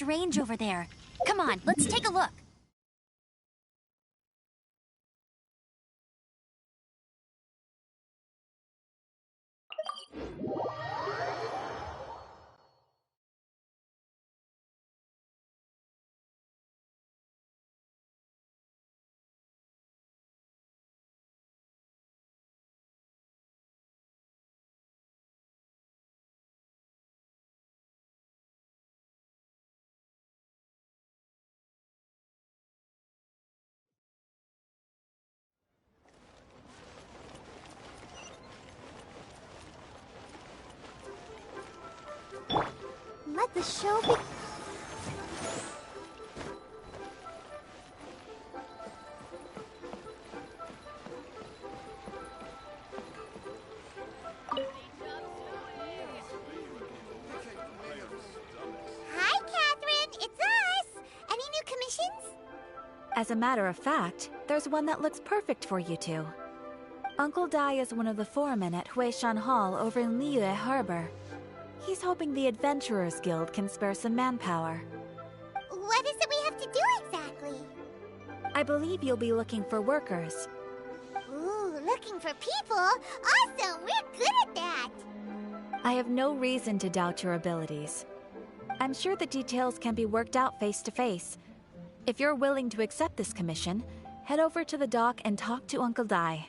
strange over there. Come on, let's take a look. Let the show be... Hi, Catherine! It's us! Any new commissions? As a matter of fact, there's one that looks perfect for you two. Uncle Dai is one of the foremen at Huishan Hall over in Liyue Harbor. He's hoping the Adventurers Guild can spare some manpower. What is it we have to do exactly? I believe you'll be looking for workers. Ooh, looking for people? Awesome! We're good at that! I have no reason to doubt your abilities. I'm sure the details can be worked out face to face. If you're willing to accept this commission, head over to the dock and talk to Uncle Dai.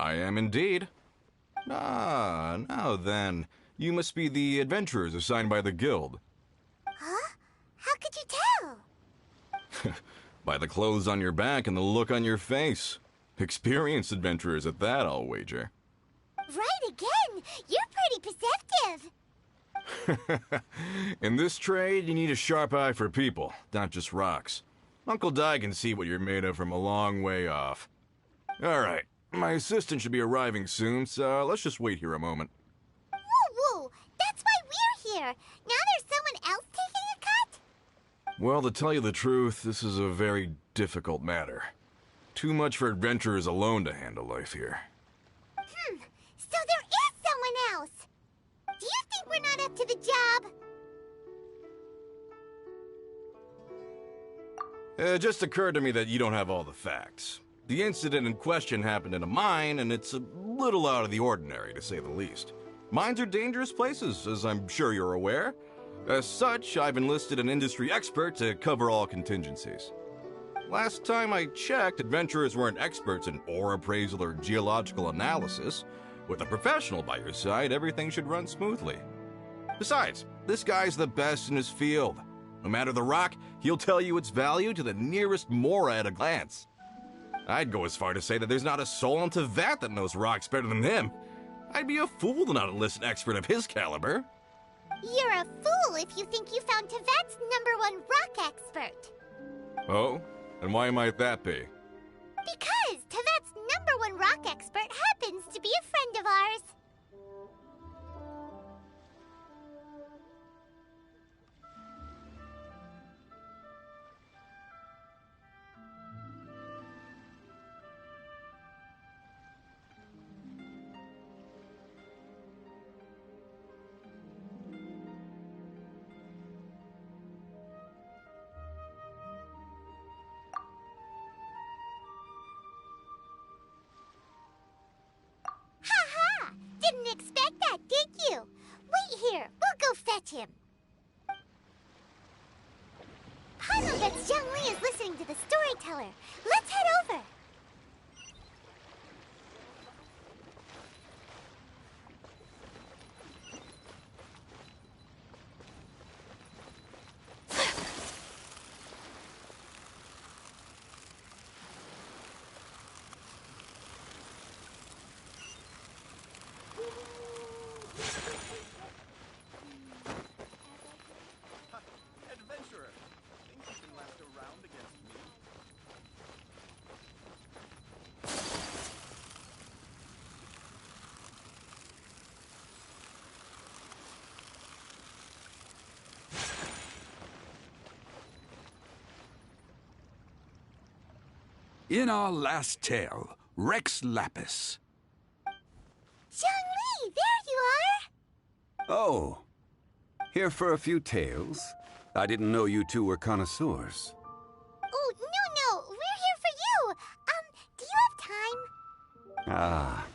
I am indeed. Ah, now then. You must be the adventurers assigned by the guild. Huh? How could you tell? By the clothes on your back and the look on your face. Experienced adventurers at that, I'll wager. Right again! You're pretty perceptive! In this trade, you need a sharp eye for people, not just rocks. Uncle Dai can see what you're made of from a long way off. Alright, my assistant should be arriving soon, so let's just wait here a moment. Woo-woo! That's why we're here! Now there's someone else taking a cut? Well, to tell you the truth, this is a very difficult matter. Too much for adventurers alone to handle life here. So there is someone else! Do you think we're not up to the job? It just occurred to me that you don't have all the facts. The incident in question happened in a mine, and it's a little out of the ordinary, to say the least. Mines are dangerous places, as I'm sure you're aware. As such, I've enlisted an industry expert to cover all contingencies. Last time I checked, adventurers weren't experts in ore appraisal or geological analysis. With a professional by your side, everything should run smoothly. Besides, this guy's the best in his field. No matter the rock, he'll tell you its value to the nearest mora at a glance. I'd go as far to say that there's not a soul on Tevat that knows rocks better than him. I'd be a fool to not enlist an expert of his caliber. You're a fool if you think you found Tevat's #1 rock expert. Oh? And why might that be? Because Tevat's #1 rock expert happens to be a friend of ours. Ha-ha! Didn't expect that, did you? Wait here, we'll go fetch him. Paimon bets Zhang Li is listening to the storyteller. Let's head over. In our last tale, Rex Lapis. Zhongli, there you are! Oh. Here for a few tales? I didn't know you two were connoisseurs. Oh, no, we're here for you! Do you have time? Ah,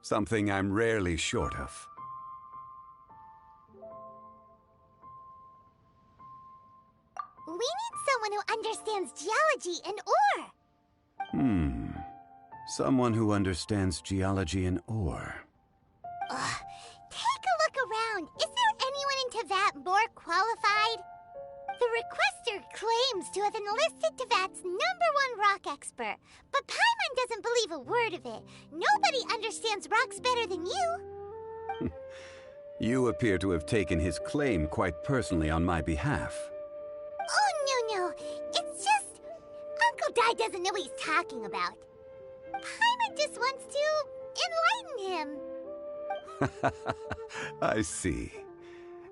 something I'm rarely short of. We need someone who understands geology and ore. Someone who understands geology and ore. Take a look around. Is there anyone in Teyvat more qualified? The requester claims to have enlisted Teyvat's #1 rock expert, but Paimon doesn't believe a word of it. Nobody understands rocks better than you. You appear to have taken his claim quite personally on my behalf. Oh, no. It's just... Uncle Dai doesn't know what he's talking about. Paimon just wants to enlighten him. I see.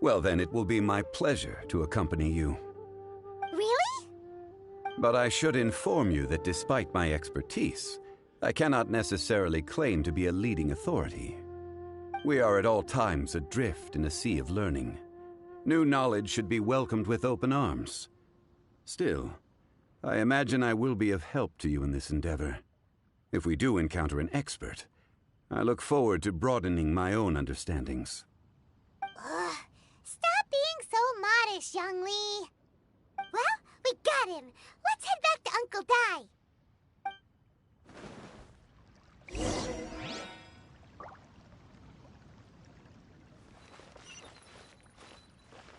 Well, then it will be my pleasure to accompany you. Really? But I should inform you that despite my expertise, I cannot necessarily claim to be a leading authority. We are at all times adrift in a sea of learning. New knowledge should be welcomed with open arms. Still, I imagine I will be of help to you in this endeavor. If we do encounter an expert, I look forward to broadening my own understandings. Stop being so modest, Zhongli. Well, we got him. Let's head back to Uncle Dai.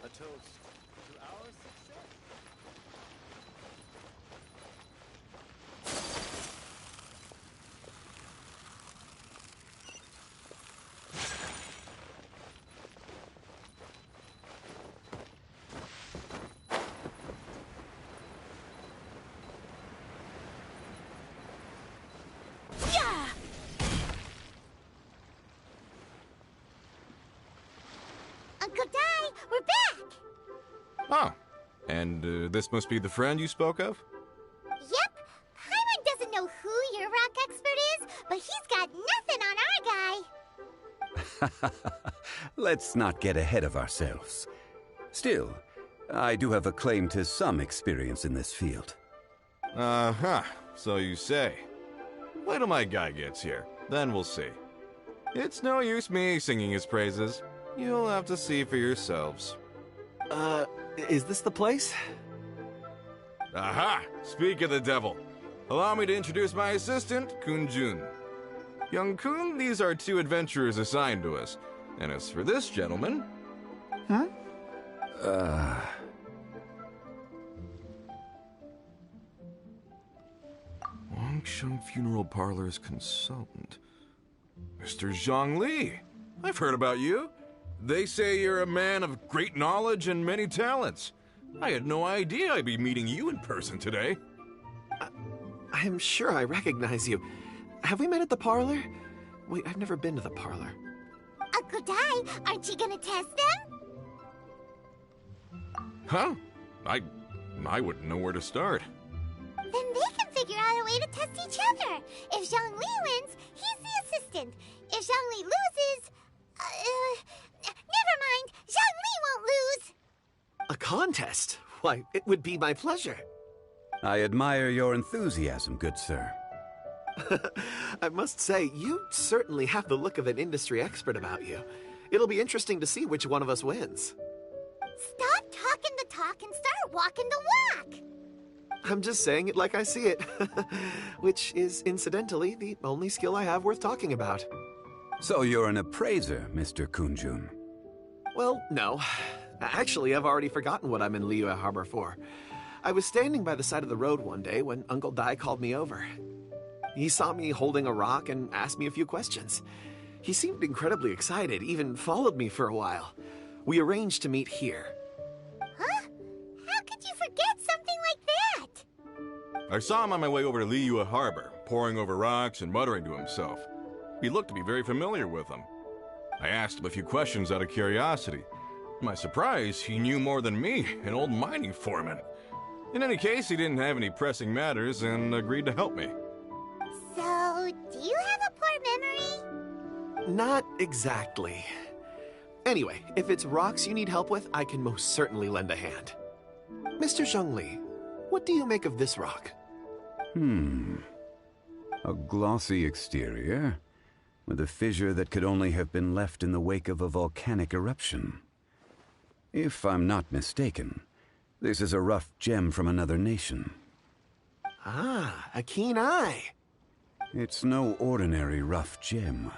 A toast to our success. Uncle Dai, we're back! Oh, and this must be the friend you spoke of? Yep. Paimon doesn't know who your rock expert is, but he's got nothing on our guy. Let's not get ahead of ourselves. Still, I do have a claim to some experience in this field. Uh-huh, so you say. Wait till my guy gets here, then we'll see. It's no use me singing his praises. You'll have to see for yourselves. Is this the place? Aha! Speak of the devil. Allow me to introduce my assistant, Kunjun. Young Kun, these are 2 adventurers assigned to us. And as for this gentleman... Wangsheng Funeral Parlor's consultant. Mr. Zhongli. I've heard about you. They say you're a man of great knowledge and many talents. I had no idea I'd be meeting you in person today. I'm sure I recognize you. Have we met at the parlor? Wait, I've never been to the parlor. Uncle Dai, aren't you gonna test them? Huh? I wouldn't know where to start. Then they can figure out a way to test each other. If Zhongli wins, he's the assistant. If Zhongli loses... never mind. Zhongli won't lose. A contest? Why, it would be my pleasure. I admire your enthusiasm, good sir. I must say, you certainly have the look of an industry expert about you. It'll be interesting to see which one of us wins. Stop talking the talk and start walking the walk. I'm just saying it like I see it. Which is, incidentally, the only skill I have worth talking about. So you're an appraiser, Mr. Kunjun. Well, no. Actually, I've already forgotten what I'm in Liyue Harbor for. I was standing by the side of the road one day when Uncle Dai called me over. He saw me holding a rock and asked me a few questions. He seemed incredibly excited, even followed me for a while. We arranged to meet here. Huh? How could you forget something like that? I saw him on my way over to Liyue Harbor, poring over rocks and muttering to himself. He looked to be very familiar with them. I asked him a few questions out of curiosity. To my surprise, he knew more than me, an old mining foreman. In any case, he didn't have any pressing matters and agreed to help me. Not exactly. Anyway, if it's rocks you need help with, I can most certainly lend a hand. Mr. Zhongli, what do you make of this rock? A glossy exterior, with a fissure that could only have been left in the wake of a volcanic eruption. If I'm not mistaken, this is a rough gem from another nation. Ah, a keen eye. It's no ordinary rough gem.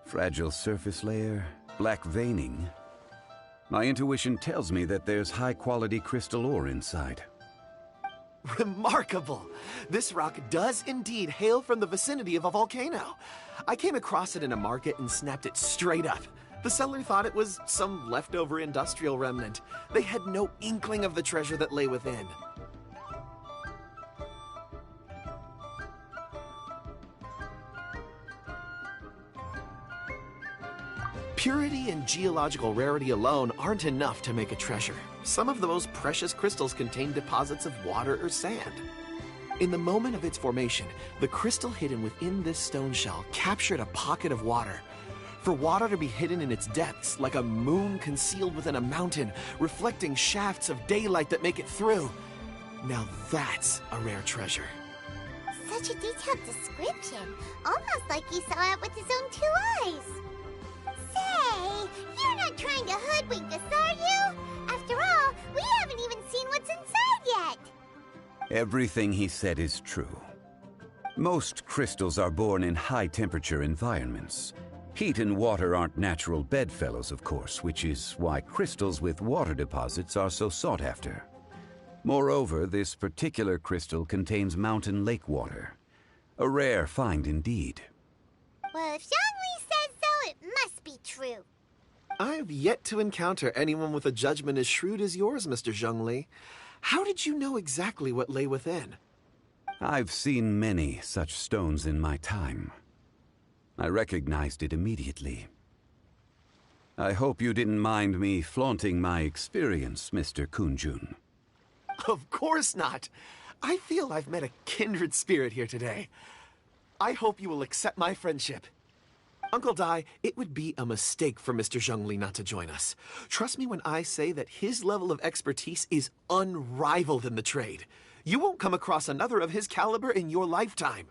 Fragile surface layer, black veining. My intuition tells me that there's high-quality crystal ore inside. Remarkable! This rock does indeed hail from the vicinity of a volcano. I came across it in a market and snapped it straight up. The seller thought it was some leftover industrial remnant. They had no inkling of the treasure that lay within. Purity and geological rarity alone aren't enough to make a treasure. Some of the most precious crystals contain deposits of water or sand. In the moment of its formation, the crystal hidden within this stone shell captured a pocket of water. For water to be hidden in its depths, like a moon concealed within a mountain, reflecting shafts of daylight that make it through. Now that's a rare treasure. Such a detailed description. Almost like he saw it with his own 2 eyes. Say, you're not trying to hoodwink us, are you? After all, we haven't even seen what's inside yet. Everything he said is true. Most crystals are born in high-temperature environments. Heat and water aren't natural bedfellows, of course, which is why crystals with water deposits are so sought after. Moreover, this particular crystal contains mountain lake water. A rare find indeed. Well, if Zhongli says so, it must be true. I've yet to encounter anyone with a judgment as shrewd as yours, Mr. Zhongli. How did you know exactly what lay within? I've seen many such stones in my time. I recognized it immediately. I hope you didn't mind me flaunting my experience, Mr. Kunjun. Of course not. I feel I've met a kindred spirit here today. I hope you will accept my friendship. Uncle Dai, it would be a mistake for Mr. Zhongli not to join us. Trust me when I say that his level of expertise is unrivaled in the trade. You won't come across another of his caliber in your lifetime.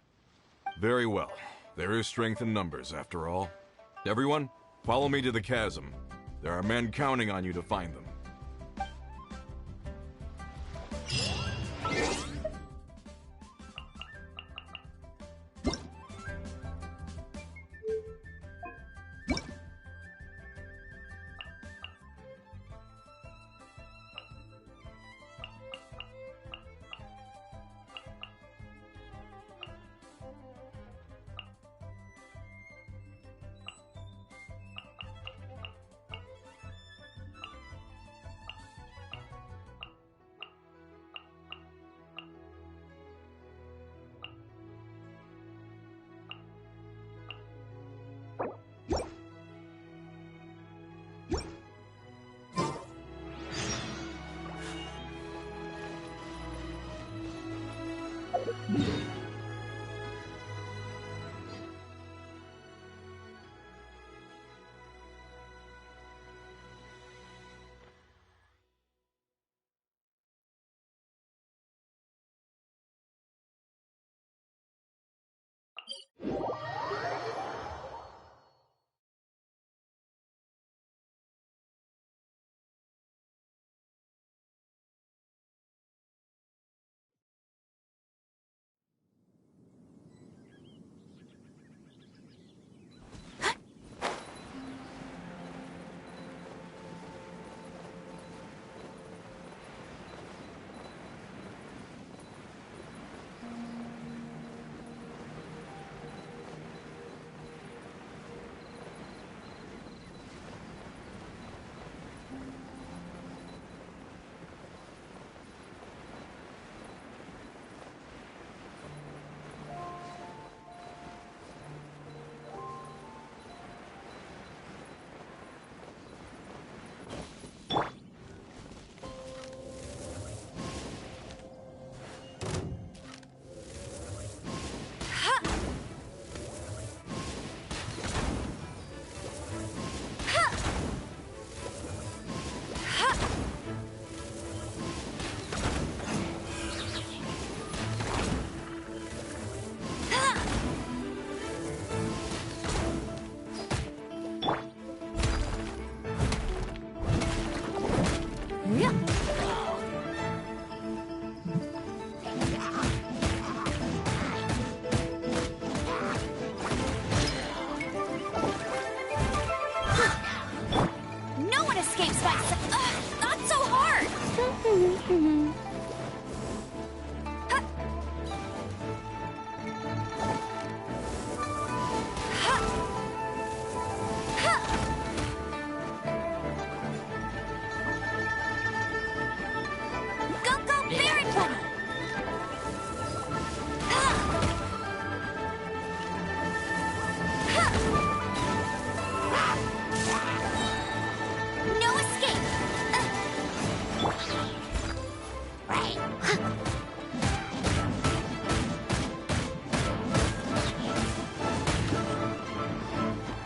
Very well. There is strength in numbers, after all. Everyone, follow me to the chasm. There are men counting on you to find them.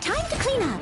Time to clean up.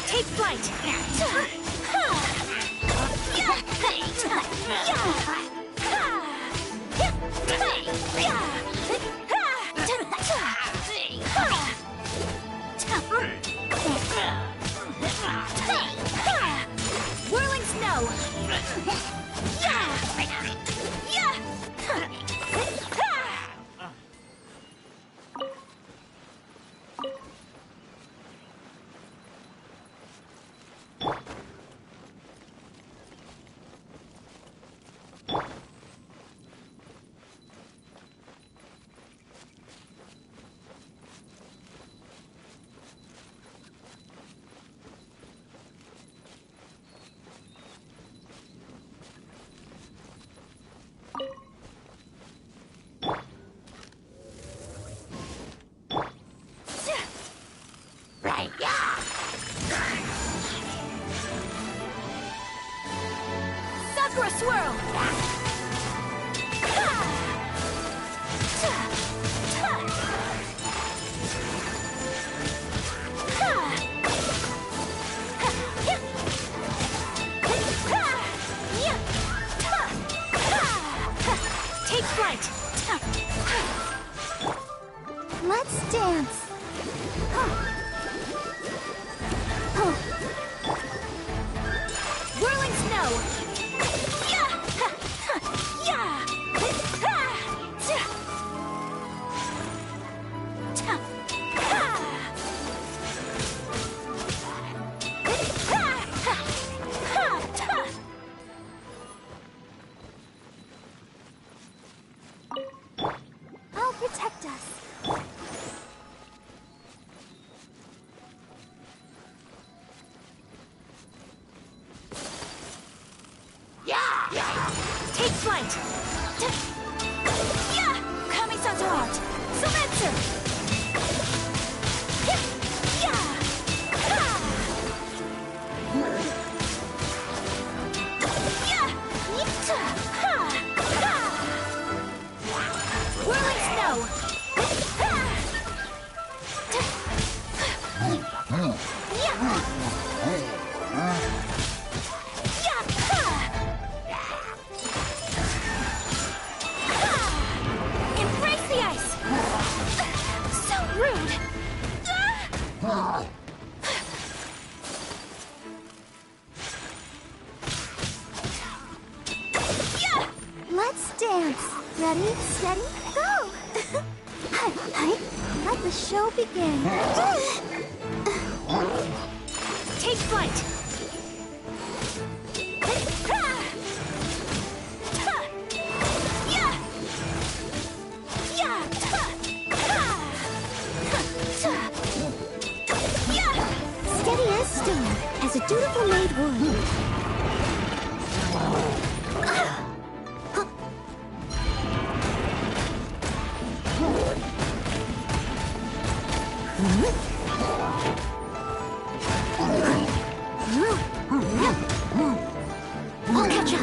Take flight! Whirling snow! Sakura swirl! Take flight! Let's dance. Whirling snow! I'll protect us. Take flight! Kami-san's hot! Soumetsu! Whirling snow! Embrace the ice! So rude! Let's dance. Ready, steady, go! Let the show begin. Take flight! Steady as stone, as a dutiful maid would. I'll catch up.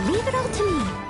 Leave it it all to me.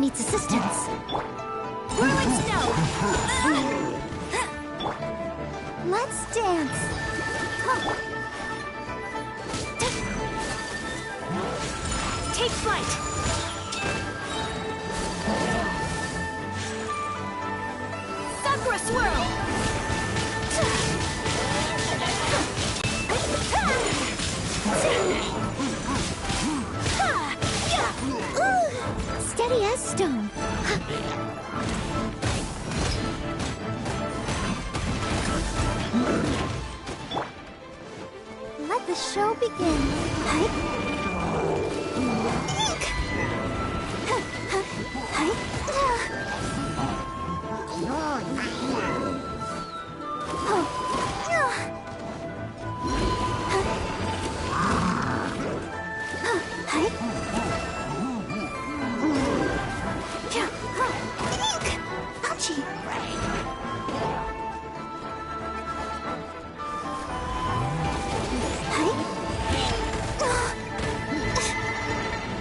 needs assistance. Whirling snow! Let's dance. Take flight! Sakura swirl! Steady as stone. Let the show begin.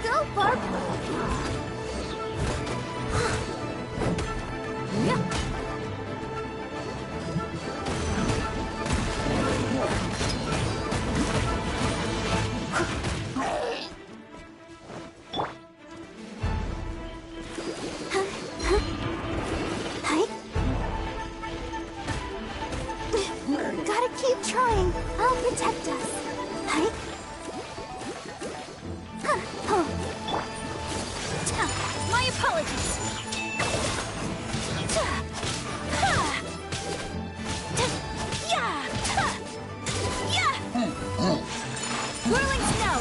Go, Barb! Gotta keep trying. I'll protect us. My apologies! Whirling snow!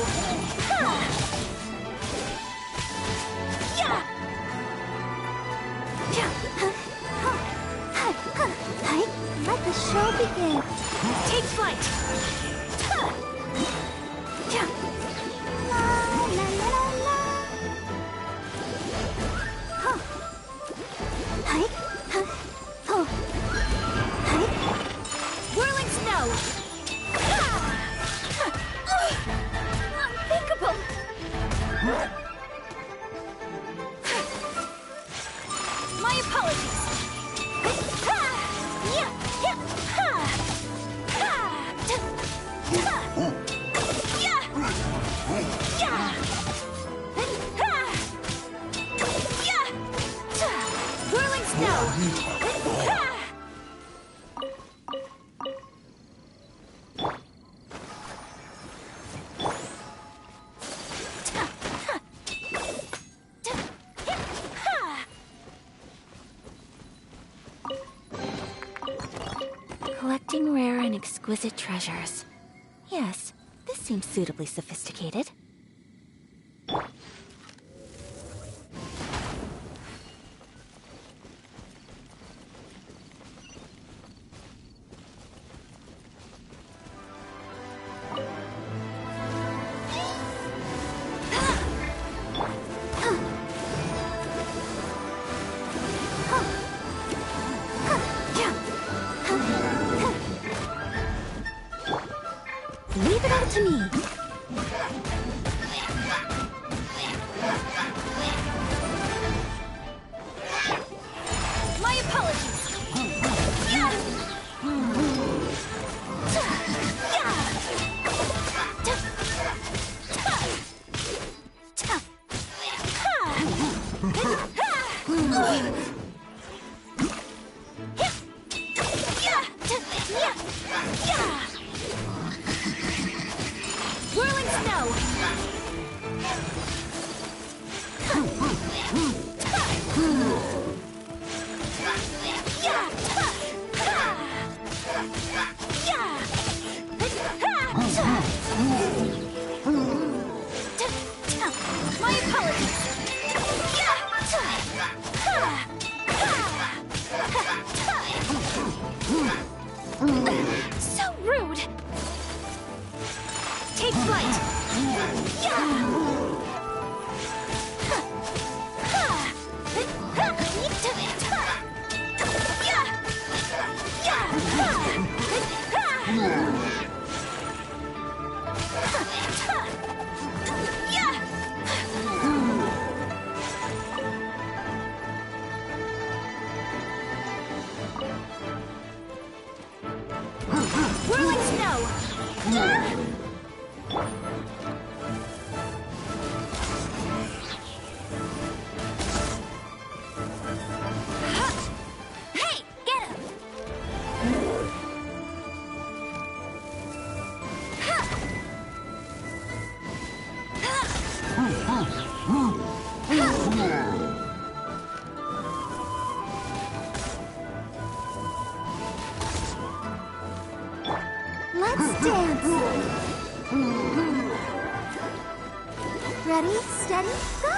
Let the show begin. Take flight! La, la, la, la, la. Whirling snow! Unthinkable! My apologies! Whirling snow! Collecting rare and exquisite treasures. Yes, this seems suitably sophisticated. Leave it all to me. My apologies. Whirling snow! My apologies! So rude! Take flight! Hey, get him! Let's dance. Ready, steady, go!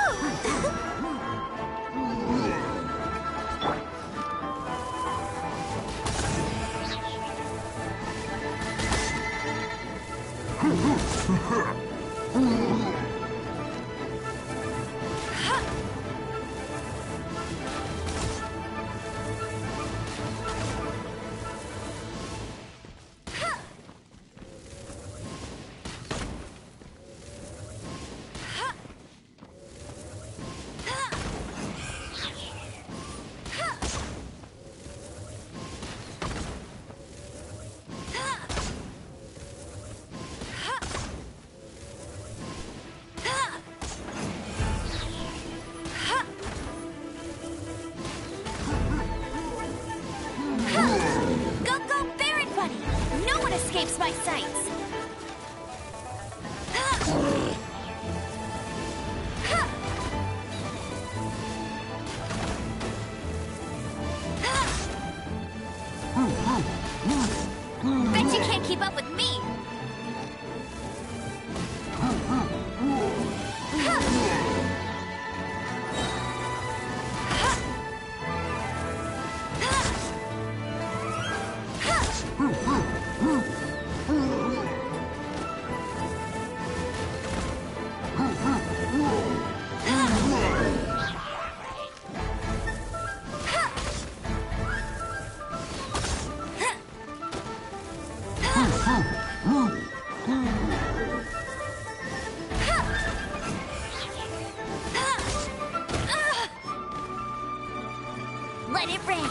Go, go, Baron Bunny! No one escapes my sights! Bet you can't keep up with me! Let it rain!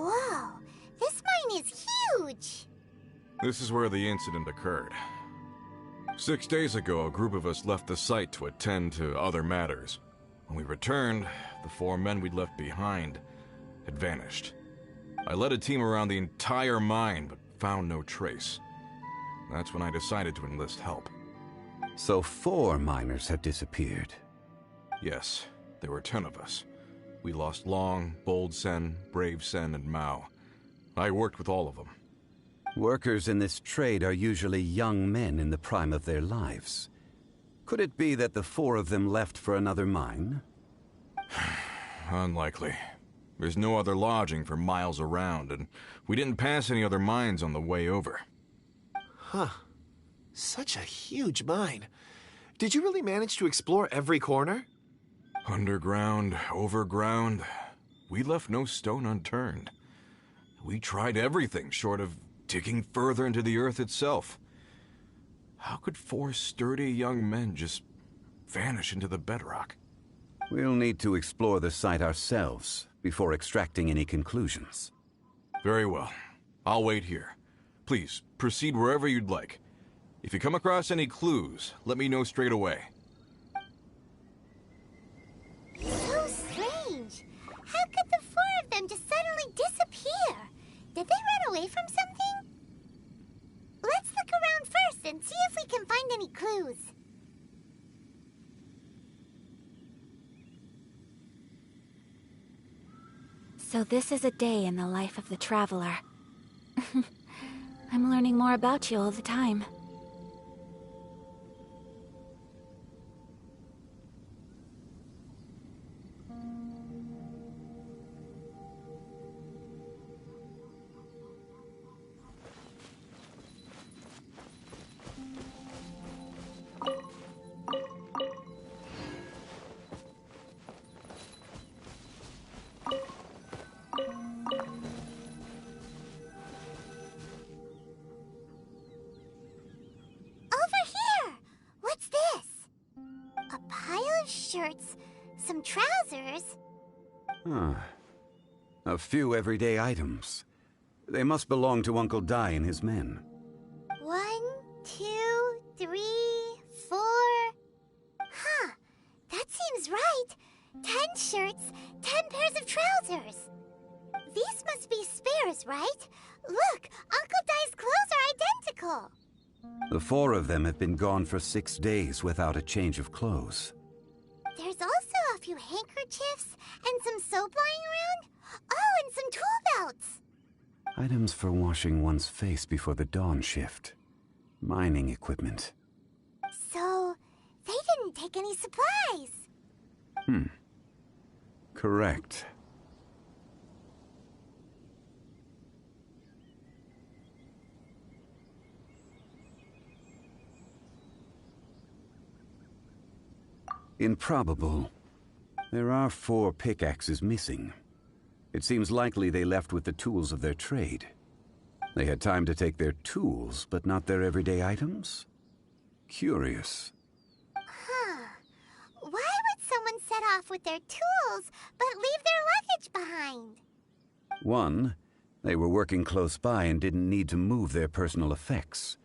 Whoa, this mine is huge! This is where the incident occurred. 6 days ago, a group of us left the site to attend to other matters. When we returned, the 4 men we'd left behind had vanished. I led a team around the entire mine, but found no trace. That's when I decided to enlist help. So 4 miners have disappeared. Yes, there were 10 of us. We lost Long, Bold Sen, Brave Sen, and Mao. I worked with all of them. Workers in this trade are usually young men in the prime of their lives. Could it be that the 4 of them left for another mine? Unlikely. There's no other lodging for miles around, and we didn't pass any other mines on the way over. Huh. Such a huge mine. Did you really manage to explore every corner? Underground, overground, we left no stone unturned. We tried everything short of digging further into the earth itself. How could 4 sturdy young men just vanish into the bedrock? We'll need to explore the site ourselves before extracting any conclusions. Very well. I'll wait here. Please, proceed wherever you'd like. If you come across any clues, let me know straight away. So strange. How could the 4 of them just suddenly disappear? Did they run away from something? Let's look around first and see if we can find any clues. So this is a day in the life of the traveler. I'm learning more about you all the time. Shirts, some trousers. A few everyday items. They must belong to Uncle Dai and his men. 1, 2, 3, 4. Huh, that seems right. 10 shirts, 10 pairs of trousers. These must be spares, right? Look, Uncle Dai's clothes are identical. The 4 of them have been gone for 6 days without a change of clothes. There's also a few handkerchiefs and some soap lying around. Oh, and some tool belts. Items for washing one's face before the dawn shift. Mining equipment. So, they didn't take any supplies. Correct. Improbable. There are 4 pickaxes missing. It seems likely they left with the tools of their trade. They had time to take their tools, but not their everyday items? Curious. Huh. Why would someone set off with their tools, but leave their luggage behind? 1, they were working close by and didn't need to move their personal effects.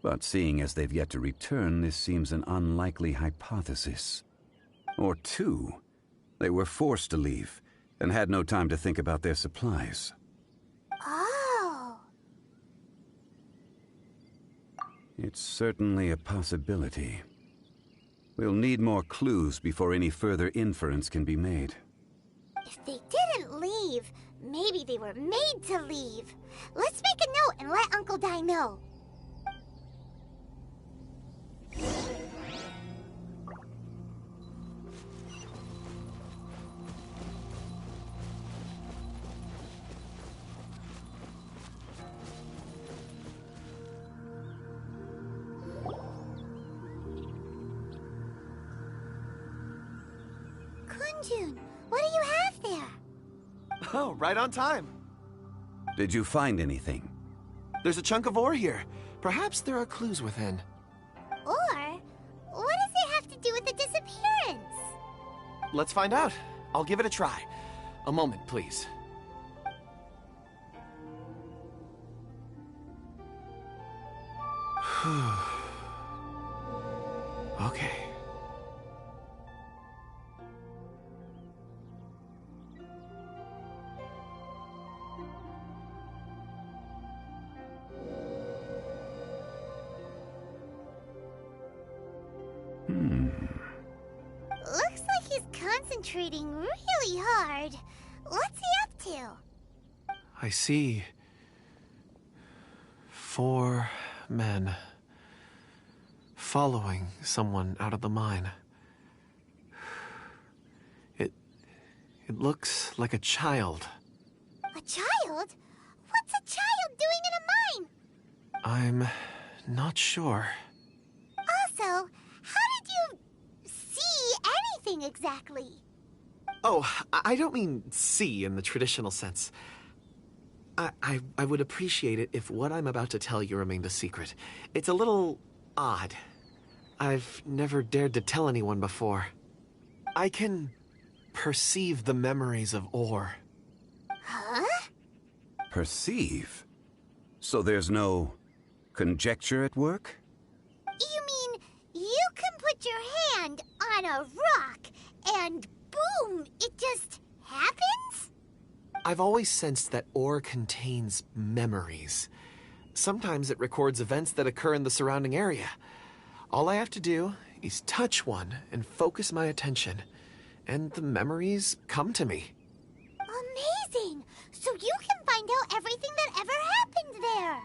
But seeing as they've yet to return, this seems an unlikely hypothesis. Or 2, they were forced to leave and had no time to think about their supplies. Oh. It's certainly a possibility. We'll need more clues before any further inference can be made. If they didn't leave, maybe they were made to leave. Let's make a note and let Uncle Dai know. Kunjun, what do you have there? Oh, right on time. Did you find anything? There's a chunk of ore here. Perhaps there are clues within. Or, what does it have to do with the disappearance? Let's find out. I'll give it a try. A moment, please. Okay. Looks like he's concentrating really hard. What's he up to? I see 4 men following someone out of the mine. It looks like a child. A child? What's a child doing in a mine? I'm not sure. Also, how did you see anything exactly? Oh, I don't mean see in the traditional sense. I would appreciate it if what I'm about to tell you remained a secret. It's a little odd. I've never dared to tell anyone before. I can perceive the memories of Or. Huh? Perceive? So there's no conjecture at work? You mean you can put your hand on a rock and boom, it just happens? I've always sensed that Or contains memories. Sometimes it records events that occur in the surrounding area. All I have to do is touch one and focus my attention, and the memories come to me. Amazing! So you can find out everything that ever happened there.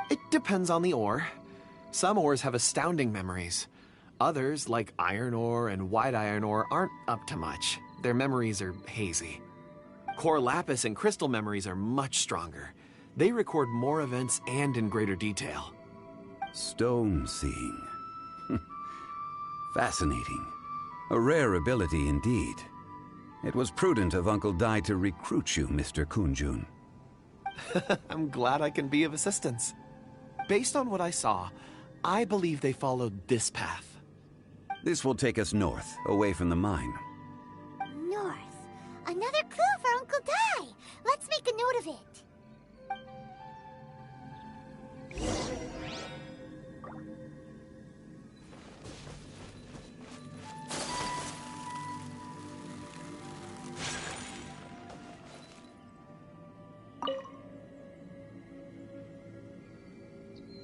It depends on the ore. Some ores have astounding memories. Others, like iron ore and white iron ore, aren't up to much. Their memories are hazy. Core lapis and crystal memories are much stronger. They record more events and in greater detail. Stone seeing. Fascinating. A rare ability indeed. It was prudent of Uncle Dai to recruit you, Mr. Kunjun. I'm glad I can be of assistance. Based on what I saw, I believe they followed this path. This will take us north, away from the mine. North. Another clue for Uncle Dai. Let's make a note of it.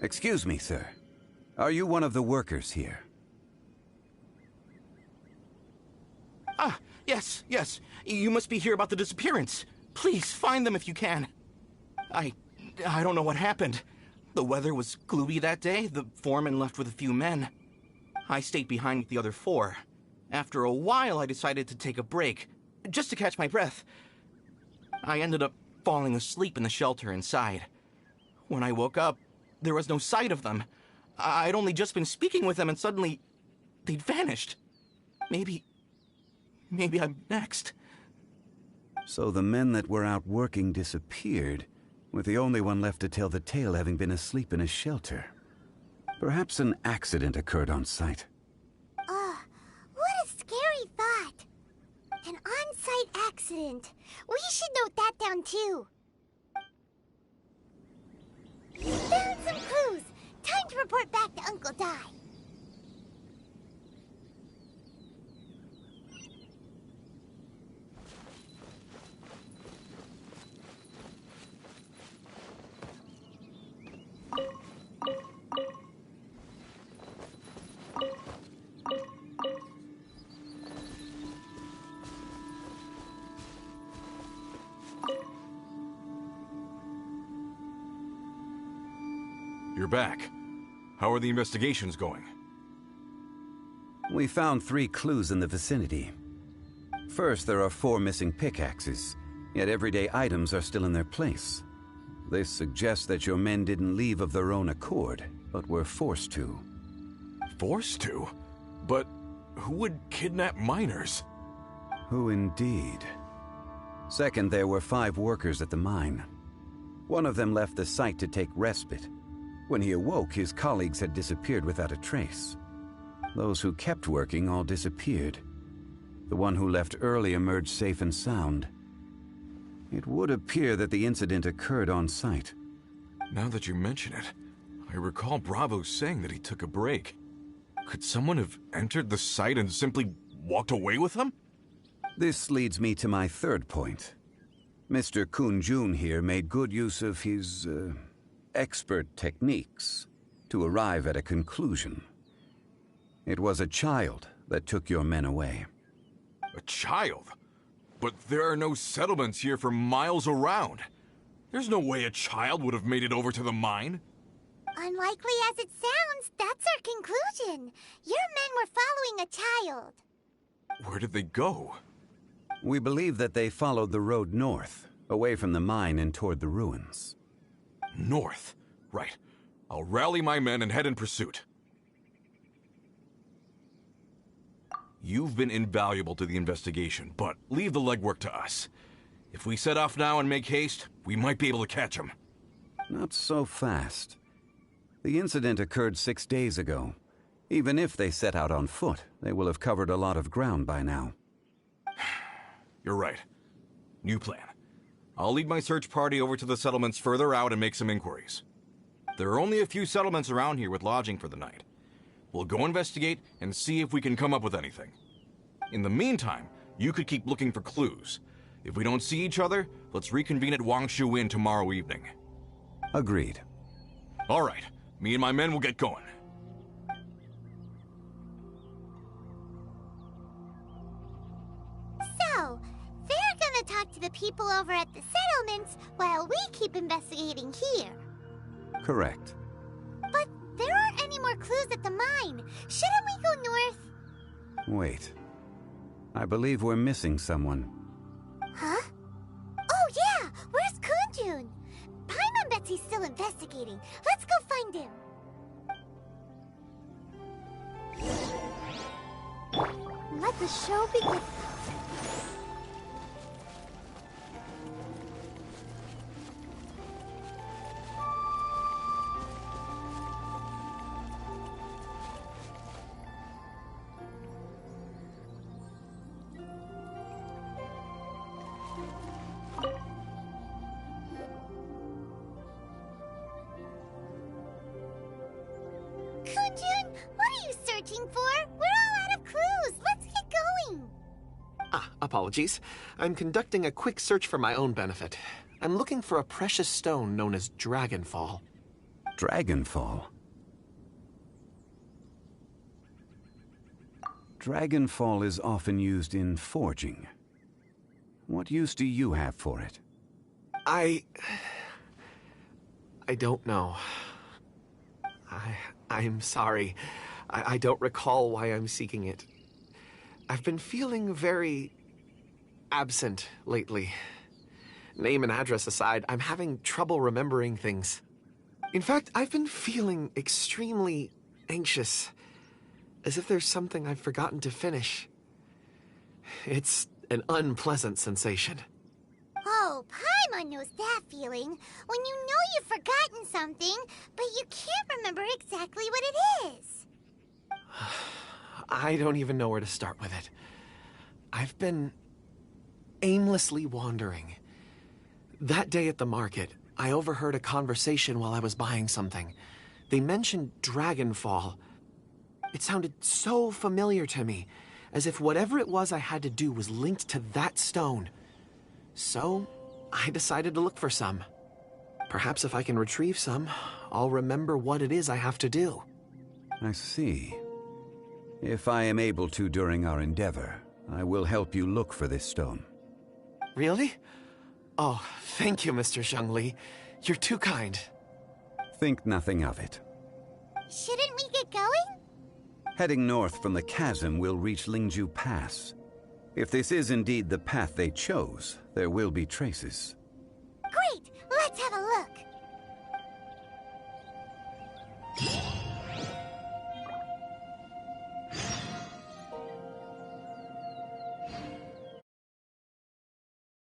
Excuse me, sir. Are you one of the workers here? Ah, yes. You must be here about the disappearance. Please, find them if you can. I don't know what happened. The weather was gloomy that day. The foreman left with a few men. I stayed behind with the other 4. After a while, I decided to take a break, just to catch my breath. I ended up falling asleep in the shelter inside. When I woke up, there was no sight of them. I'd only just been speaking with them and suddenly they'd vanished. Maybe I'm next. So the men that were out working disappeared, with the only one left to tell the tale having been asleep in a shelter. Perhaps an accident occurred on site. What a scary thought. An on-site accident. We should note that down too. Found some clues. Time to report back to Uncle Dai. You're back. How are the investigations going? We found 3 clues in the vicinity. First, there are 4 missing pickaxes, yet everyday items are still in their place. This suggests that your men didn't leave of their own accord, but were forced to. Forced to? But who would kidnap miners? Who indeed? Second, there were 5 workers at the mine. One of them left the site to take respite. When he awoke, his colleagues had disappeared without a trace. Those who kept working all disappeared. The one who left early emerged safe and sound. It would appear that the incident occurred on site. Now that you mention it, I recall Bravo saying that he took a break. Could someone have entered the site and simply walked away with him? This leads me to my third point. Mr. Kunjun here made good use of his, expert techniques to arrive at a conclusion. It was a child that took your men away. A child? But there are no settlements here for miles around. There's no way a child would have made it over to the mine. Unlikely as it sounds, that's our conclusion. Your men were following a child. Where did they go? We believe that they followed the road north, away from the mine and toward the ruins. North? Right. I'll rally my men and head in pursuit. You've been invaluable to the investigation, but leave the legwork to us. If we set off now and make haste, we might be able to catch them. Not so fast. The incident occurred 6 days ago. Even if they set out on foot, they will have covered a lot of ground by now. You're right. New plan. I'll lead my search party over to the settlements further out and make some inquiries. There are only a few settlements around here with lodging for the night. We'll go investigate and see if we can come up with anything. In the meantime, you could keep looking for clues. If we don't see each other, let's reconvene at Wangshu Inn tomorrow evening. Agreed. All right. Me and my men will get going. So, they're gonna talk to the people over at the settlements while we keep investigating here. Correct. But there aren't any more clues at the mine. Shouldn't we go north? Wait. I believe we're missing someone. Huh? Oh yeah! Where's Kunjun? Paimon bets he's still investigating. Let's go find him. Let the show begin. Kunjun, what are you searching for? We're all out of clues. Let's get going. Apologies. I'm conducting a quick search for my own benefit. I'm looking for a precious stone known as Dragonfall. Dragonfall? Dragonfall is often used in forging. What use do you have for it? I don't know. I'm sorry. I don't recall why I'm seeking it. I've been feeling very absent lately. Name and address aside, I'm having trouble remembering things. In fact, I've been feeling extremely anxious, as if there's something I've forgotten to finish. It's an unpleasant sensation. Oh, Paimon knows that feeling. When you know you've forgotten something, but you can't remember exactly what it is. I don't even know where to start with it. I've been aimlessly wandering. That day at the market, I overheard a conversation while I was buying something. They mentioned Dragonfall. It sounded so familiar to me, as if whatever it was I had to do was linked to that stone. So, I decided to look for some. Perhaps if I can retrieve some, I'll remember what it is I have to do. I see. If I am able to during our endeavor, I will help you look for this stone. Really? Oh, thank you, Mr. Zhengli. You're too kind. Think nothing of it. Shouldn't we get going? Heading north from the chasm, we'll reach Lingju Pass. If this is indeed the path they chose, there will be traces.